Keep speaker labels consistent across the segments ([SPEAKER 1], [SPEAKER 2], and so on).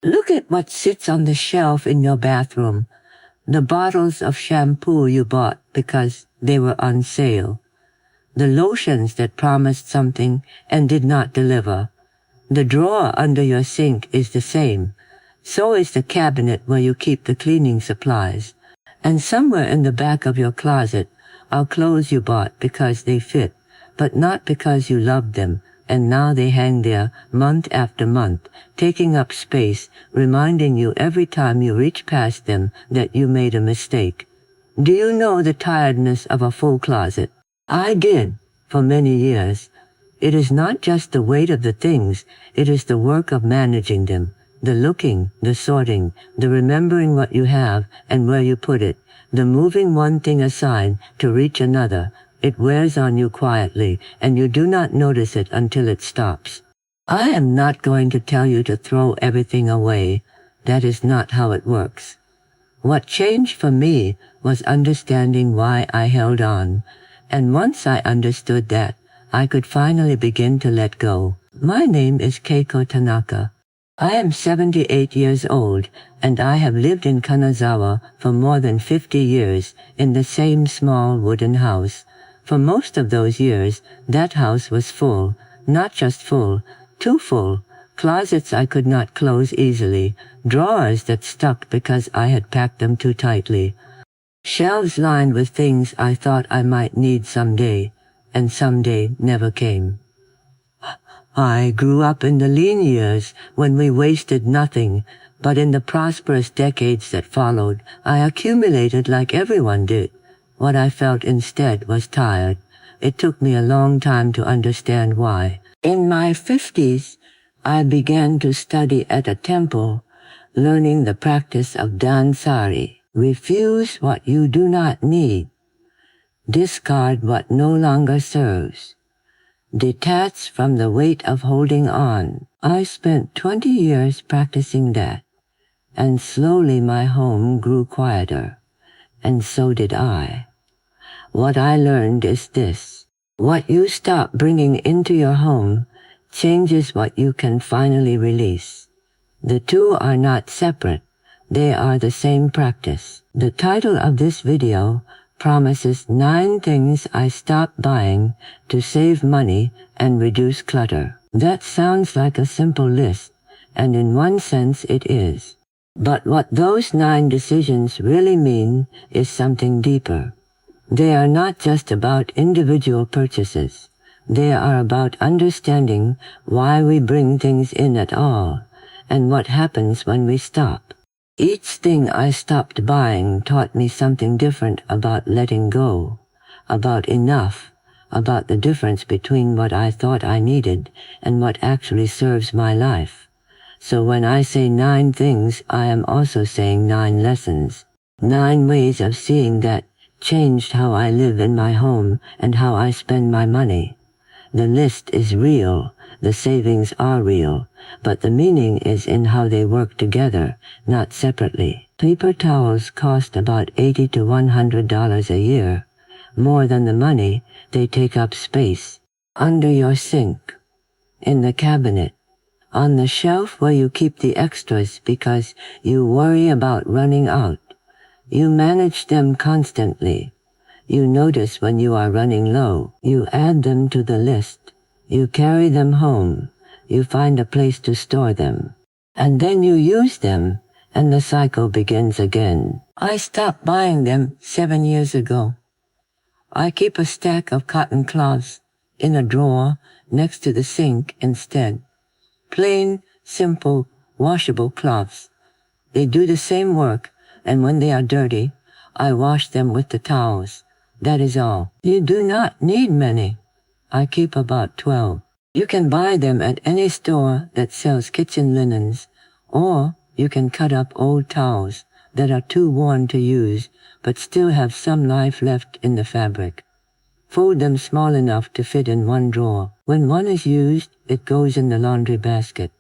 [SPEAKER 1] Look at what sits on the shelf in your bathroom. The bottles of shampoo you bought because they were on sale. The lotions that promised something and did not deliver. The drawer under your sink is the same. So is the cabinet where you keep the cleaning supplies. And somewhere in the back of your closet are clothes you bought because they fit, but not because you loved them, and now they hang there month after month, taking up space, reminding you every time you reach past them that you made a mistake. Do you know the tiredness of a full closet? I did, for many years. It is not just the weight of the things, it is the work of managing them. The looking, the sorting, the remembering what you have and where you put it, the moving one thing aside to reach another. It wears on you quietly, and you do not notice it until it stops. I am not going to tell you to throw everything away. That is not how it works. What changed for me was understanding why I held on, and once I understood that, I could finally begin to let go. My name is Keiko Tanaka. I am 78 years old, and I have lived in Kanazawa for more than 50 years in the same small wooden house. For most of those years, that house was full, not just full, too full, closets I could not close easily, drawers that stuck because I had packed them too tightly, shelves lined with things I thought I might need someday, and someday never came. I grew up in the lean years when we wasted nothing, but in the prosperous decades that followed, I accumulated like everyone did. What I felt instead was tired. It took me a long time to understand why. In my 50s, I began to study at a temple, learning the practice of danshari. Refuse what you do not need. Discard what no longer serves. Detach from the weight of holding on. I spent 20 years practicing that, and slowly my home grew quieter, and so did I. What I learned is this: what you stop bringing into your home changes what you can finally release. The two are not separate, they are the same practice. The title of this video promises 9 things I stopped buying to save money and reduce clutter. That sounds like a simple list, and in one sense it is. But what those 9 decisions really mean is something deeper. They are not just about individual purchases. They are about understanding why we bring things in at all, and what happens when we stop. Each thing I stopped buying taught me something different about letting go, about enough, about the difference between what I thought I needed and what actually serves my life. So when I say 9 things, I am also saying 9 lessons, 9 ways of seeing that changed how I live in my home and how I spend my money. The list is real, the savings are real, but the meaning is in how they work together, not separately. Paper towels cost about $80 to $100 a year. More than the money, they take up space. Under your sink, in the cabinet, on the shelf where you keep the extras because you worry about running out. You manage them constantly. You notice when you are running low. You add them to the list. You carry them home. You find a place to store them. And then you use them, and the cycle begins again. I stopped buying them 7 years ago. I keep a stack of cotton cloths in a drawer next to the sink instead. Plain, simple, washable cloths. They do the same work, and when they are dirty, I wash them with the towels. That is all. You do not need many. I keep about 12. You can buy them at any store that sells kitchen linens, or you can cut up old towels that are too worn to use, but still have some life left in the fabric. Fold them small enough to fit in one drawer. When one is used, it goes in the laundry basket.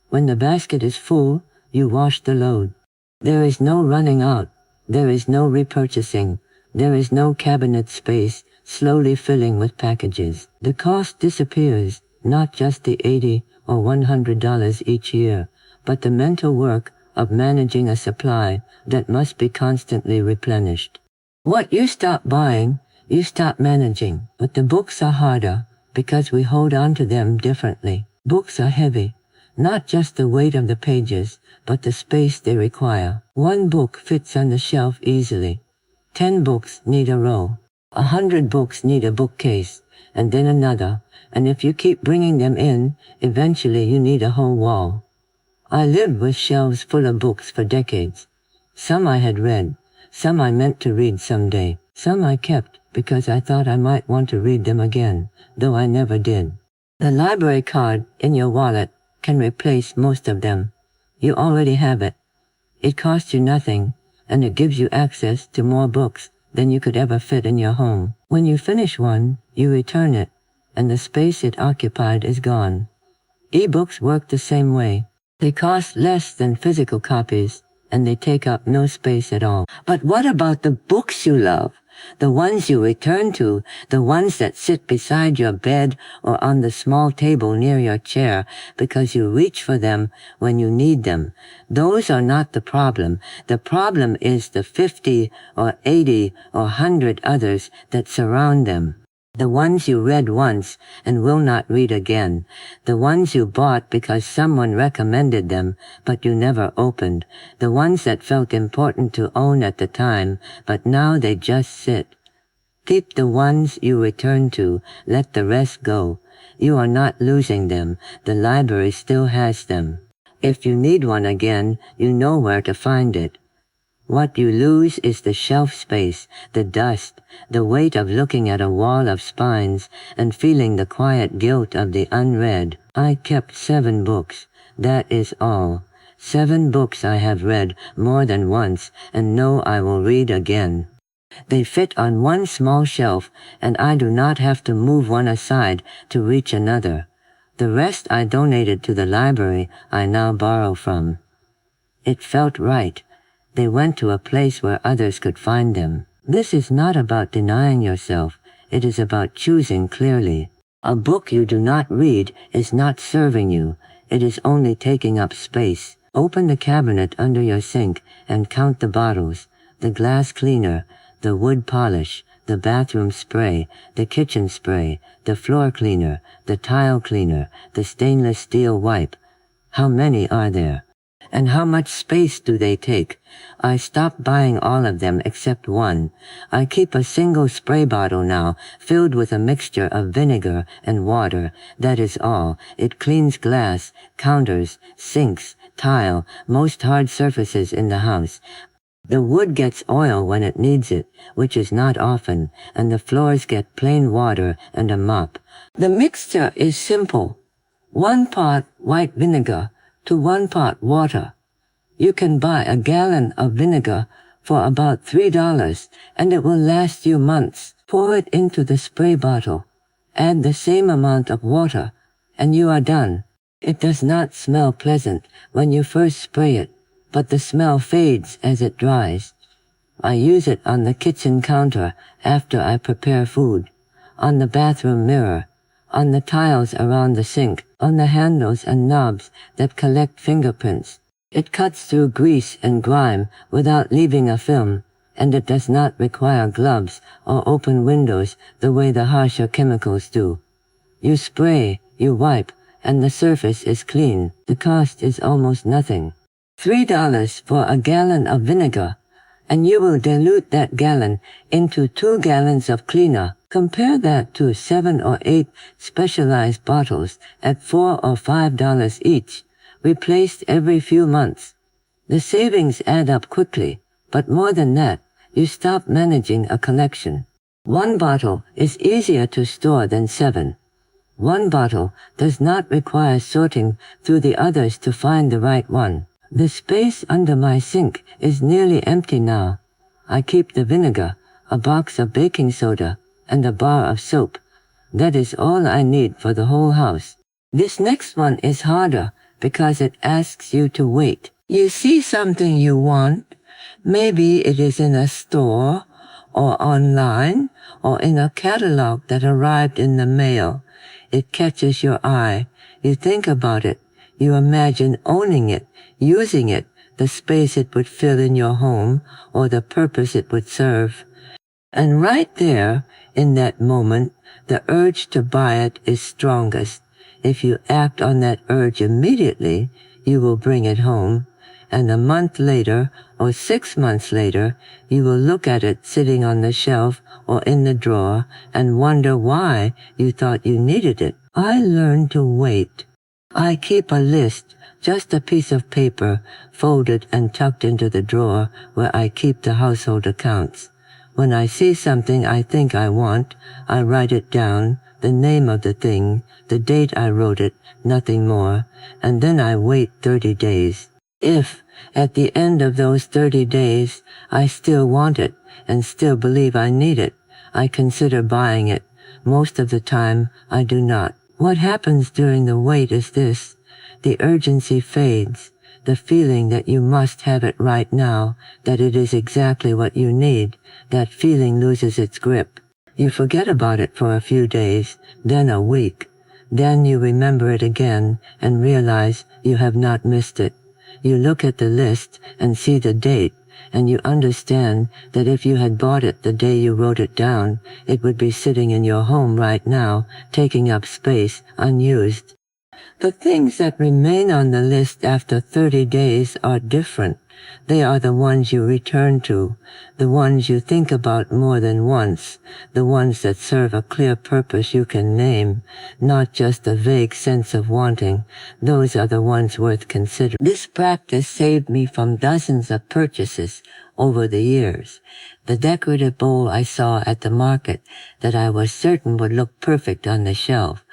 [SPEAKER 1] When the basket is full, you wash the load. There is no running out. There is no repurchasing. There is no cabinet space slowly filling with packages. The cost disappears, not just the $80 or $100 each year, but the mental work of managing a supply that must be constantly replenished. What you stop buying, you stop managing, but the books are harder because we hold on to them differently. Books are heavy, not just the weight of the pages, but the space they require. One book fits on the shelf easily. 10 books need a row. 100 books need a bookcase, and then another, and if you keep bringing them in, eventually you need a whole wall. I lived with shelves full of books for decades. Some I had read, some I meant to read someday, some I kept because I thought I might want to read them again, though I never did. The library card in your wallet can replace most of them. You already have it. It costs you nothing, and it gives you access to more books than you could ever fit in your home. When you finish one, you return it, and the space it occupied is gone. E-books work the same way. They cost less than physical copies, and they take up no space at all. But what about the books you love? The ones you return to, the ones that sit beside your bed or on the small table near your chair because you reach for them when you need them. Those are not the problem. The problem is the 50 or 80 or 100 others that surround them. The ones you read once and will not read again. The ones you bought because someone recommended them, but you never opened. The ones that felt important to own at the time, but now they just sit. Keep the ones you return to. Let the rest go. You are not losing them. The library still has them. If you need one again, you know where to find it. What you lose is the shelf space, the dust, the weight of looking at a wall of spines and feeling the quiet guilt of the unread. I kept 7 books. That is all. 7 books I have read more than once and know I will read again. They fit on one small shelf, and I do not have to move one aside to reach another. The rest I donated to the library I now borrow from. It felt right. They went to a place where others could find them. This is not about denying yourself. It is about choosing clearly. A book you do not read is not serving you. It is only taking up space. Open the cabinet under your sink and count the bottles, the glass cleaner, the wood polish, the bathroom spray, the kitchen spray, the floor cleaner, the tile cleaner, the stainless steel wipe. How many are there? And how much space do they take? I stopped buying all of them except one. I keep a single spray bottle now, filled with a mixture of vinegar and water. That is all. It cleans glass, counters, sinks, tile, most hard surfaces in the house. The wood gets oil when it needs it, which is not often, and the floors get plain water and a mop. The mixture is simple. 1 pot white vinegar to 1 pot water. You can buy a gallon of vinegar for about $3, and it will last you months. Pour it into the spray bottle. Add the same amount of water, and you are done. It does not smell pleasant when you first spray it, but the smell fades as it dries. I use it on the kitchen counter after I prepare food, on the bathroom mirror, on the tiles around the sink, on the handles and knobs that collect fingerprints. It cuts through grease and grime without leaving a film, and it does not require gloves or open windows the way the harsher chemicals do. You spray, you wipe, and the surface is clean. The cost is almost nothing. $3 for a gallon of vinegar, and you will dilute that gallon into 2 gallons of cleaner. Compare that to 7 or 8 specialized bottles at $4 or $5 each, replaced every few months. The savings add up quickly, but more than that, you stop managing a collection. 1 bottle is easier to store than 7. 1 bottle does not require sorting through the others to find the right one. The space under my sink is nearly empty now. I keep the vinegar, a box of baking soda, and a bar of soap. That is all I need for the whole house. This next one is harder because it asks you to wait. You see something you want. Maybe it is in a store, or online, or in a catalog that arrived in the mail. It catches your eye. You think about it. You imagine owning it, using it, the space it would fill in your home, or the purpose it would serve. And right there, in that moment, the urge to buy it is strongest. If you act on that urge immediately, you will bring it home. And a month later, or 6 months later, you will look at it sitting on the shelf or in the drawer and wonder why you thought you needed it. I learned to wait. I keep a list, just a piece of paper, folded and tucked into the drawer where I keep the household accounts. When I see something I think I want, I write it down, the name of the thing, the date I wrote it, nothing more, and then I wait 30 days. If, at the end of those 30 days, I still want it and still believe I need it, I consider buying it. Most of the time, I do not. What happens during the wait is this. The urgency fades. The feeling that you must have it right now, that it is exactly what you need, that feeling loses its grip. You forget about it for a few days, then a week. Then you remember it again and realize you have not missed it. You look at the list and see the date, and you understand that if you had bought it the day you wrote it down, it would be sitting in your home right now, taking up space, unused. The things that remain on the list after 30 days are different. They are the ones you return to, the ones you think about more than once, the ones that serve a clear purpose you can name, not just a vague sense of wanting. Those are the ones worth considering. This practice saved me from dozens of purchases over the years. The decorative bowl I saw at the market that I was certain would look perfect on the shelf.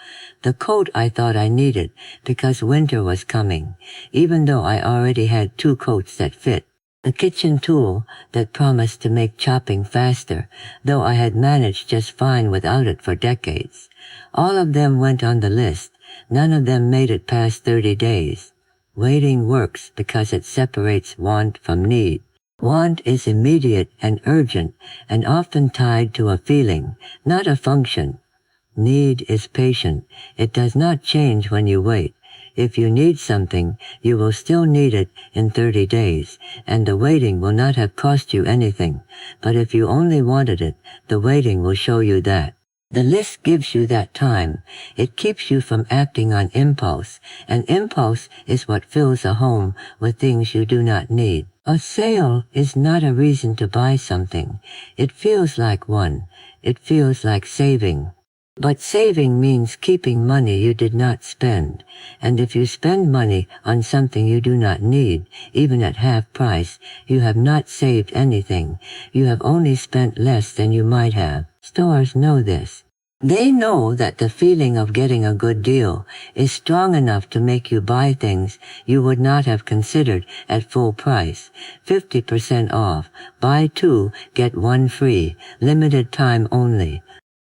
[SPEAKER 1] The coat I thought I needed because winter was coming, even though I already had 2 coats that fit. The kitchen tool that promised to make chopping faster, though I had managed just fine without it for decades. All of them went on the list. None of them made it past 30 days. Waiting works because it separates want from need. Want is immediate and urgent and often tied to a feeling, not a function. Need is patient. It does not change when you wait. If you need something, you will still need it in 30 days, and the waiting will not have cost you anything. But if you only wanted it, the waiting will show you that. The list gives you that time. It keeps you from acting on impulse, and impulse is what fills a home with things you do not need. A sale is not a reason to buy something. It feels like one. It feels like saving. But saving means keeping money you did not spend. And if you spend money on something you do not need, even at half price, you have not saved anything. You have only spent less than you might have. Stores know this. They know that the feeling of getting a good deal is strong enough to make you buy things you would not have considered at full price. 50% off. Buy 2, get 1 free. Limited time only.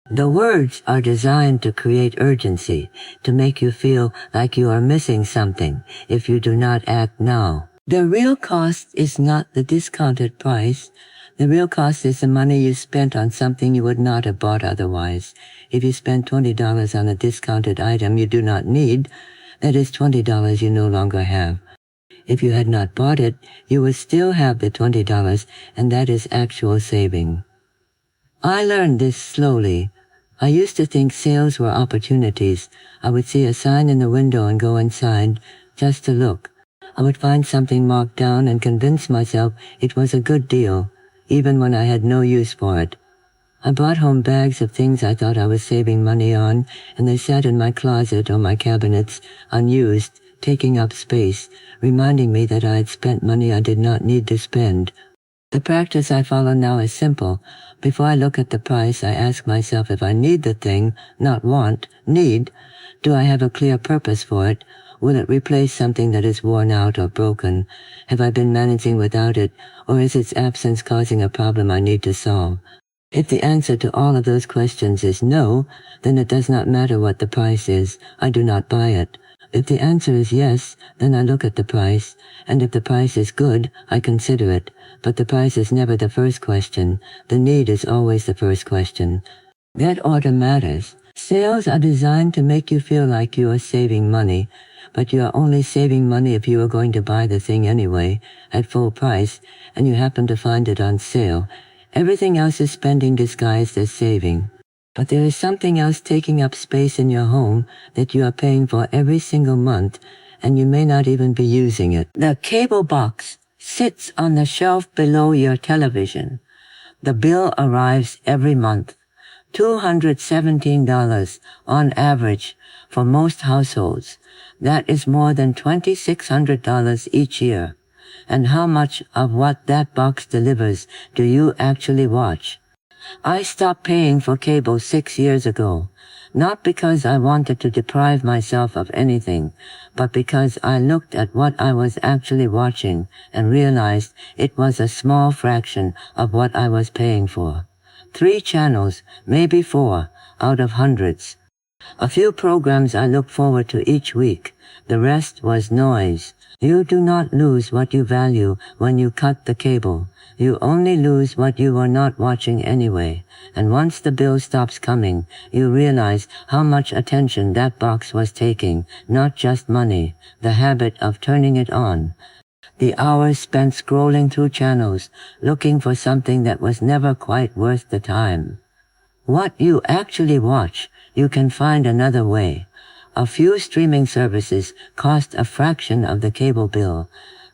[SPEAKER 1] The words are designed to create urgency, to make you feel like you are missing something if you do not act now. The real cost is not the discounted price. The real cost is the money you spent on something you would not have bought otherwise. If you spend $20 on a discounted item you do not need, that is $20 you no longer have. If you had not bought it, you would still have the $20, and that is actual saving. I learned this slowly. I used to think sales were opportunities. I would see a sign in the window and go inside, just to look. I would find something marked down and convince myself it was a good deal, even when I had no use for it. I brought home bags of things I thought I was saving money on, and they sat in my closet or my cabinets, unused, taking up space, reminding me that I had spent money I did not need to spend. The practice I follow now is simple. Before I look at the price, I ask myself if I need the thing, not want, need. Do I have a clear purpose for it? Will it replace something that is worn out or broken? Have I been managing without it, or is its absence causing a problem I need to solve? If the answer to all of those questions is no, then it does not matter what the price is. I do not buy it. If the answer is yes, then I look at the price, and if the price is good, I consider it. But the price is never the first question. The need is always the first question. That order matters. Sales are designed to make you feel like you are saving money. but you are only saving money if you are going to buy the thing anyway, at full price, and you happen to find it on sale. Everything else is spending disguised as saving. But there is something else taking up space in your home that you are paying for every single month, and you may not even be using it. The cable box sits on the shelf below your television. The bill arrives every month. $217 on average for most households. That is more than $2,600 each year. And how much of what that box delivers do you actually watch? I stopped paying for cable 6 years ago, not because I wanted to deprive myself of anything, but because I looked at what I was actually watching and realized it was a small fraction of what I was paying for. 3 channels, maybe 4, out of hundreds. A few programs I look forward to each week. The rest was noise. You do not lose what you value when you cut the cable. You only lose what you were not watching anyway. And once the bill stops coming, you realize how much attention that box was taking, not just money, the habit of turning it on. The hours spent scrolling through channels, looking for something that was never quite worth the time. What you actually watch, you can find another way. A few streaming services cost a fraction of the cable bill.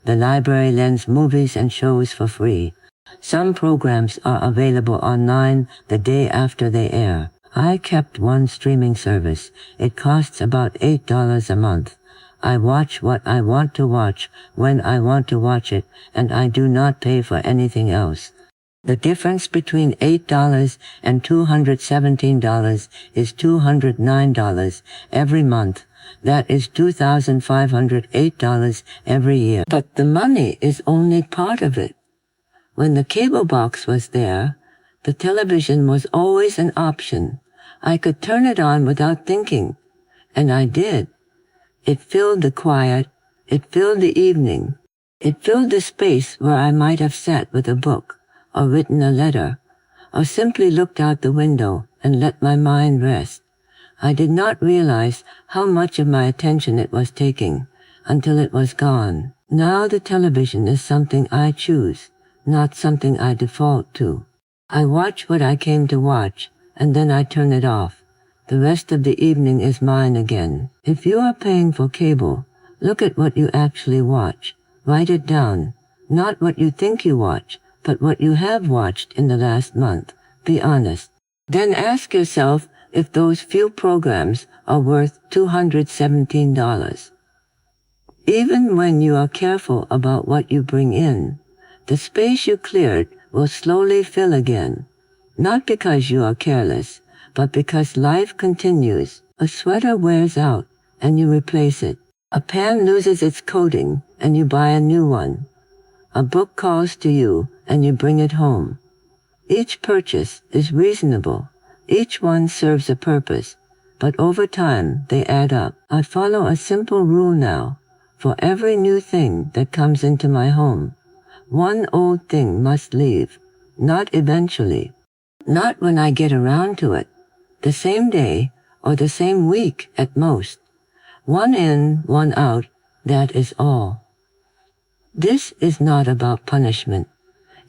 [SPEAKER 1] The library lends movies and shows for free. Some programs are available online the day after they air. I kept one streaming service. It costs about $8 a month. I watch what I want to watch when I want to watch it, and I do not pay for anything else. The difference between $8 and $217 is $209 every month. That is $2,508 every year. But the money is only part of it. When the cable box was there, the television was always an option. I could turn it on without thinking, and I did. It filled the quiet, it filled the evening, it filled the space where I might have sat with a book, or written a letter, or simply looked out the window and let my mind rest. I did not realize how much of my attention it was taking until it was gone. Now the television is something I choose, not something I default to. I watch what I came to watch, and then I turn it off. The rest of the evening is mine again. If you are paying for cable, look at what you actually watch. Write it down. Not what you think you watch, but what you have watched in the last month. Be honest. Then ask yourself if those few programs are worth $217. Even when you are careful about what you bring in, the space you cleared will slowly fill again. Not because you are careless, but because life continues. A sweater wears out, and you replace it. A pen loses its coating, and you buy a new one. A book calls to you, and you bring it home. Each purchase is reasonable. Each one serves a purpose, but over time they add up. I follow a simple rule now. For every new thing that comes into my home, one old thing must leave. Not eventually. Not when I get around to it. The same day, or the same week at most. One in, one out, that is all. This is not about punishment.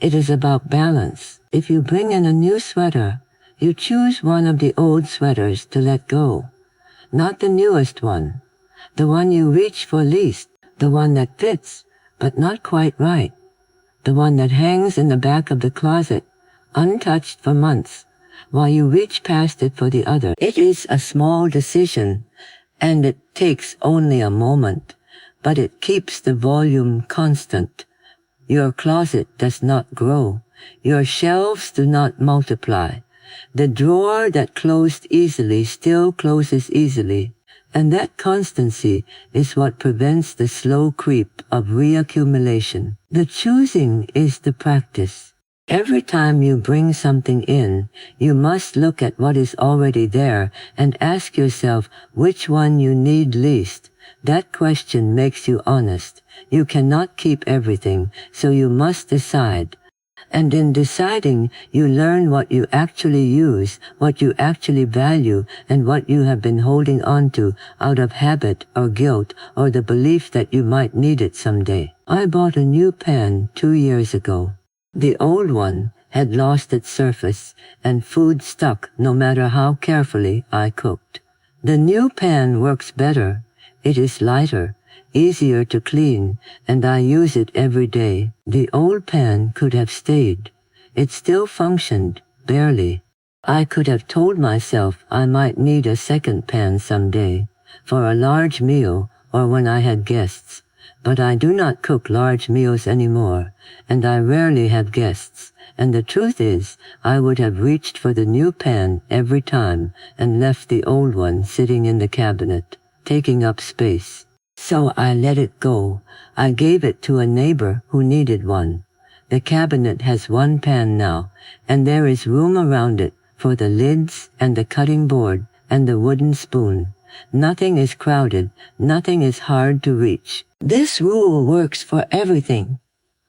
[SPEAKER 1] It is about balance. If you bring in a new sweater, you choose one of the old sweaters to let go. Not the newest one. The one you reach for least. The one that fits, but not quite right. The one that hangs in the back of the closet, untouched for months, while you reach past it for the other. It is a small decision, and it takes only a moment, but it keeps the volume constant. Your closet does not grow. Your shelves do not multiply. The drawer that closed easily still closes easily, and that constancy is what prevents the slow creep of reaccumulation. The choosing is the practice. Every time you bring something in, you must look at what is already there and ask yourself which one you need least. That question makes you honest. You cannot keep everything, so you must decide. And in deciding, you learn what you actually use, what you actually value, and what you have been holding on to out of habit or guilt or the belief that you might need it someday. I bought a new pan 2 years ago. The old one had lost its surface, and food stuck no matter how carefully I cooked. The new pan works better. It is lighter, easier to clean, and I use it every day. The old pan could have stayed. It still functioned, barely. I could have told myself I might need a second pan someday, for a large meal or when I had guests. But I do not cook large meals anymore, and I rarely have guests. And the truth is, I would have reached for the new pan every time and left the old one sitting in the cabinet, taking up space. So I let it go. I gave it to a neighbor who needed one. The cabinet has one pan now, and there is room around it for the lids and the cutting board and the wooden spoon. Nothing is crowded, nothing is hard to reach. This rule works for everything.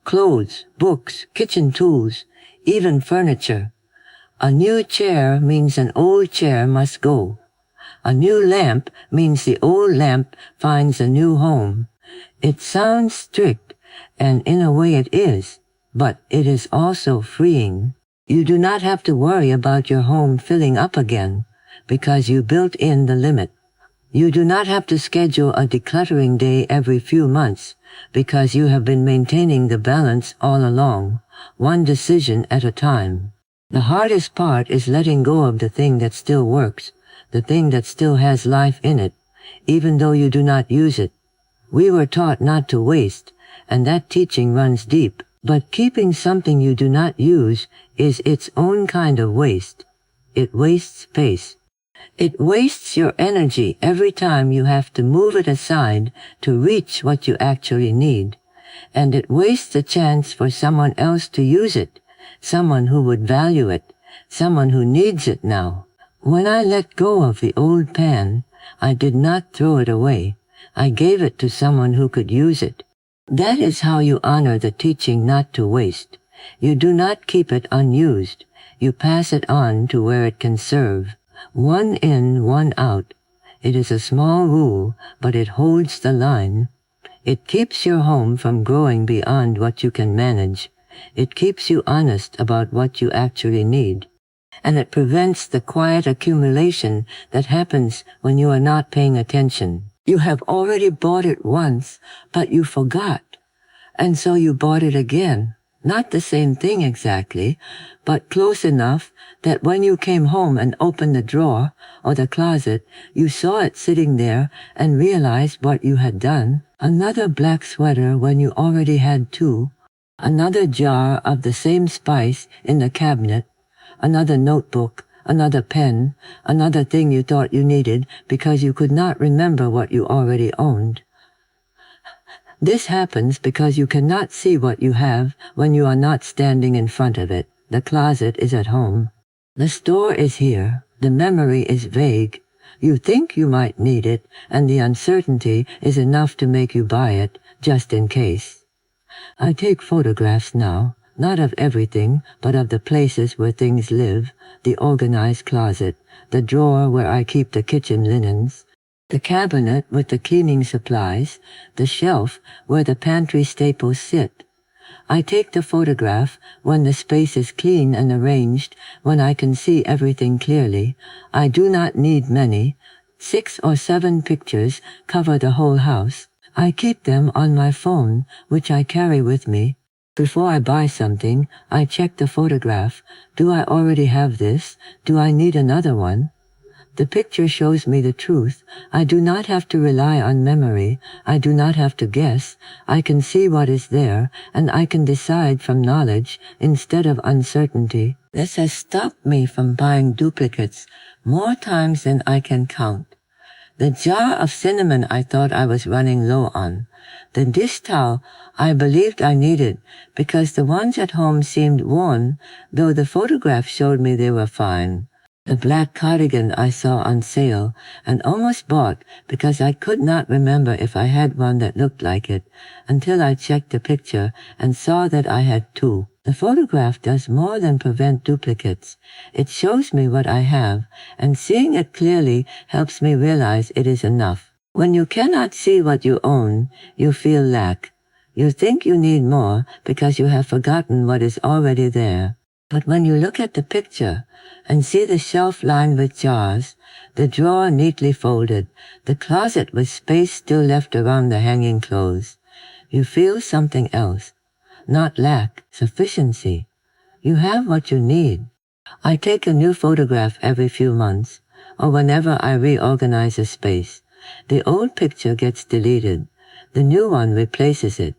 [SPEAKER 1] Clothes, books, kitchen tools, even furniture. A new chair means an old chair must go. A new lamp means the old lamp finds a new home. It sounds strict, and in a way it is, but it is also freeing. You do not have to worry about your home filling up again, because you built in the limit. You do not have to schedule a decluttering day every few months, because you have been maintaining the balance all along, one decision at a time. The hardest part is letting go of the thing that still works, the thing that still has life in it, even though you do not use it. We were taught not to waste, and that teaching runs deep. But keeping something you do not use is its own kind of waste. It wastes space. It wastes your energy every time you have to move it aside to reach what you actually need. And it wastes a chance for someone else to use it, someone who would value it, someone who needs it now. When I let go of the old pan, I did not throw it away. I gave it to someone who could use it. That is how you honor the teaching not to waste. You do not keep it unused. You pass it on to where it can serve. One in, one out. It is a small rule, but it holds the line. It keeps your home from growing beyond what you can manage. It keeps you honest about what you actually need. And it prevents the quiet accumulation that happens when you are not paying attention. You have already bought it once, but you forgot. And so you bought it again. Not the same thing exactly, but close enough that when you came home and opened the drawer or the closet, you saw it sitting there and realized what you had done. Another black sweater when you already had two. Another jar of the same spice in the cabinet. Another notebook. Another pen. Another thing you thought you needed because you could not remember what you already owned. This happens because you cannot see what you have when you are not standing in front of it. The closet is at home. The store is here. The memory is vague. You think you might need it, and the uncertainty is enough to make you buy it, just in case. I take photographs now, not of everything, but of the places where things live, the organized closet, the drawer where I keep the kitchen linens, the cabinet with the cleaning supplies, the shelf where the pantry staples sit. I take the photograph when the space is clean and arranged, when I can see everything clearly. I do not need many. 6 or 7 pictures cover the whole house. I keep them on my phone, which I carry with me. Before I buy something, I check the photograph. Do I already have this? Do I need another one? The picture shows me the truth. I do not have to rely on memory. I do not have to guess. I can see what is there, and I can decide from knowledge instead of uncertainty. This has stopped me from buying duplicates more times than I can count. The jar of cinnamon I thought I was running low on. The dish towel I believed I needed because the ones at home seemed worn, though the photograph showed me they were fine. The black cardigan I saw on sale and almost bought because I could not remember if I had one that looked like it until I checked the picture and saw that I had two. The photograph does more than prevent duplicates. It shows me what I have, and seeing it clearly helps me realize it is enough. When you cannot see what you own, you feel lack. You think you need more because you have forgotten what is already there. But when you look at the picture and see the shelf lined with jars, the drawer neatly folded, the closet with space still left around the hanging clothes, you feel something else. Not lack, sufficiency. You have what you need. I take a new photograph every few months, or whenever I reorganize a space. The old picture gets deleted. The new one replaces it.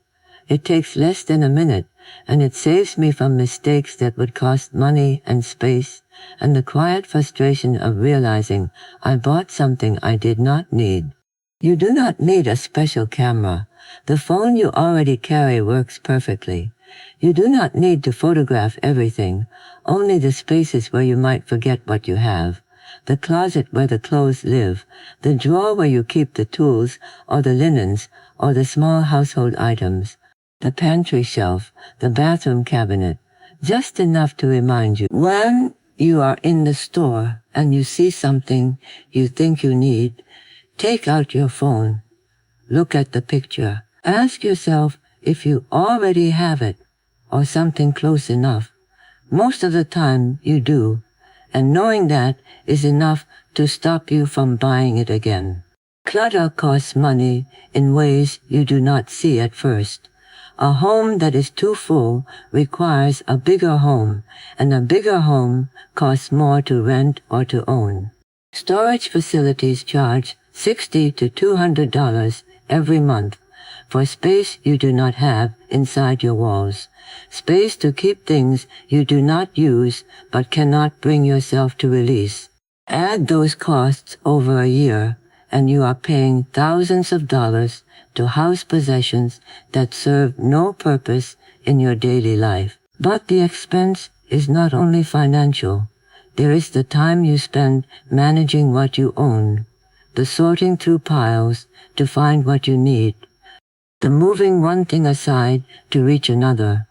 [SPEAKER 1] It takes less than a minute, and it saves me from mistakes that would cost money and space, and the quiet frustration of realizing I bought something I did not need. You do not need a special camera. The phone you already carry works perfectly. You do not need to photograph everything, only the spaces where you might forget what you have. The closet where the clothes live, the drawer where you keep the tools or the linens or the small household items, the pantry shelf, the bathroom cabinet, just enough to remind you. When you are in the store and you see something you think you need, take out your phone. Look at the picture. Ask yourself if you already have it or something close enough. Most of the time you do, and knowing that is enough to stop you from buying it again. Clutter costs money in ways you do not see at first. A home that is too full requires a bigger home, and a bigger home costs more to rent or to own. Storage facilities charge $60 to $200 every month for space you do not have inside your walls, space to keep things you do not use but cannot bring yourself to release. Add those costs over a year, and you are paying thousands of dollars to house possessions that serve no purpose in your daily life. But the expense is not only financial. There is the time you spend managing what you own, the sorting through piles to find what you need, the moving one thing aside to reach another,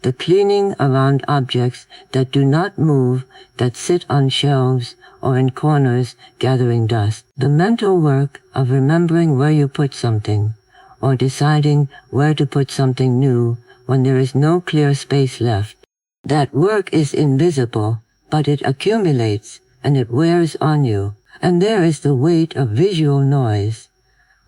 [SPEAKER 1] the cleaning around objects that do not move, that sit on shelves or in corners gathering dust, the mental work of remembering where you put something, or deciding where to put something new when there is no clear space left. That work is invisible, but it accumulates and it wears on you. And there is the weight of visual noise.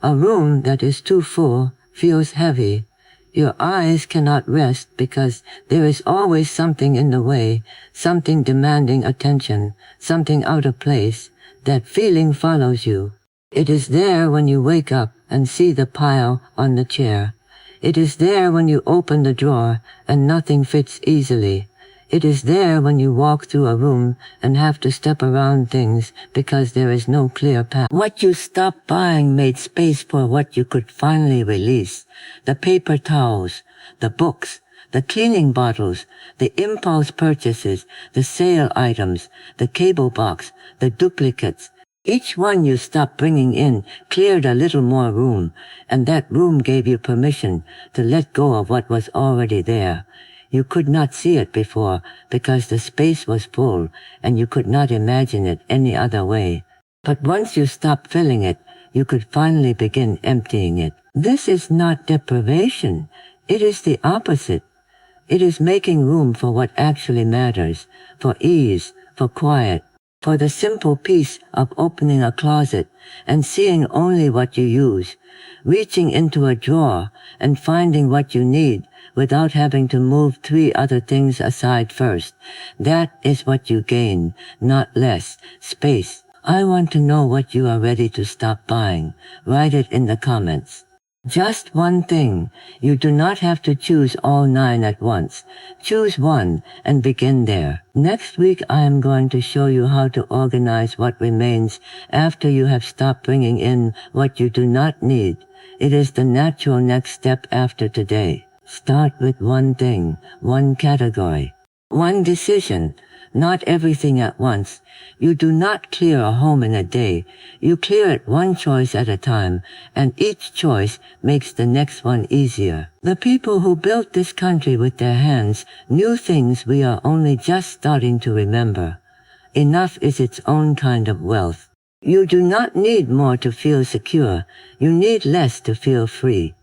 [SPEAKER 1] A room that is too full feels heavy. Your eyes cannot rest because there is always something in the way, something demanding attention, something out of place. That feeling follows you. It is there when you wake up and see the pile on the chair. It is there when you open the drawer and nothing fits easily. It is there when you walk through a room and have to step around things because there is no clear path. What you stopped buying made space for what you could finally release. The paper towels, the books, the cleaning bottles, the impulse purchases, the sale items, the cable box, the duplicates. Each one you stopped bringing in cleared a little more room, and that room gave you permission to let go of what was already there. You could not see it before because the space was full and you could not imagine it any other way. But once you stopped filling it, you could finally begin emptying it. This is not deprivation. It is the opposite. It is making room for what actually matters, for ease, for quiet, for the simple peace of opening a closet and seeing only what you use, reaching into a drawer and finding what you need without having to move 3 other things aside first. That is what you gain, not less. Space. I want to know what you are ready to stop buying. Write it in the comments. Just one thing. You do not have to choose all 9 at once. Choose one and begin there. Next week I am going to show you how to organize what remains after you have stopped bringing in what you do not need. It is the natural next step after today. Start with one thing, one category. One decision, not everything at once. You do not clear a home in a day. You clear it one choice at a time, and each choice makes the next one easier. The people who built this country with their hands knew things we are only just starting to remember. Enough is its own kind of wealth. You do not need more to feel secure. You need less to feel free.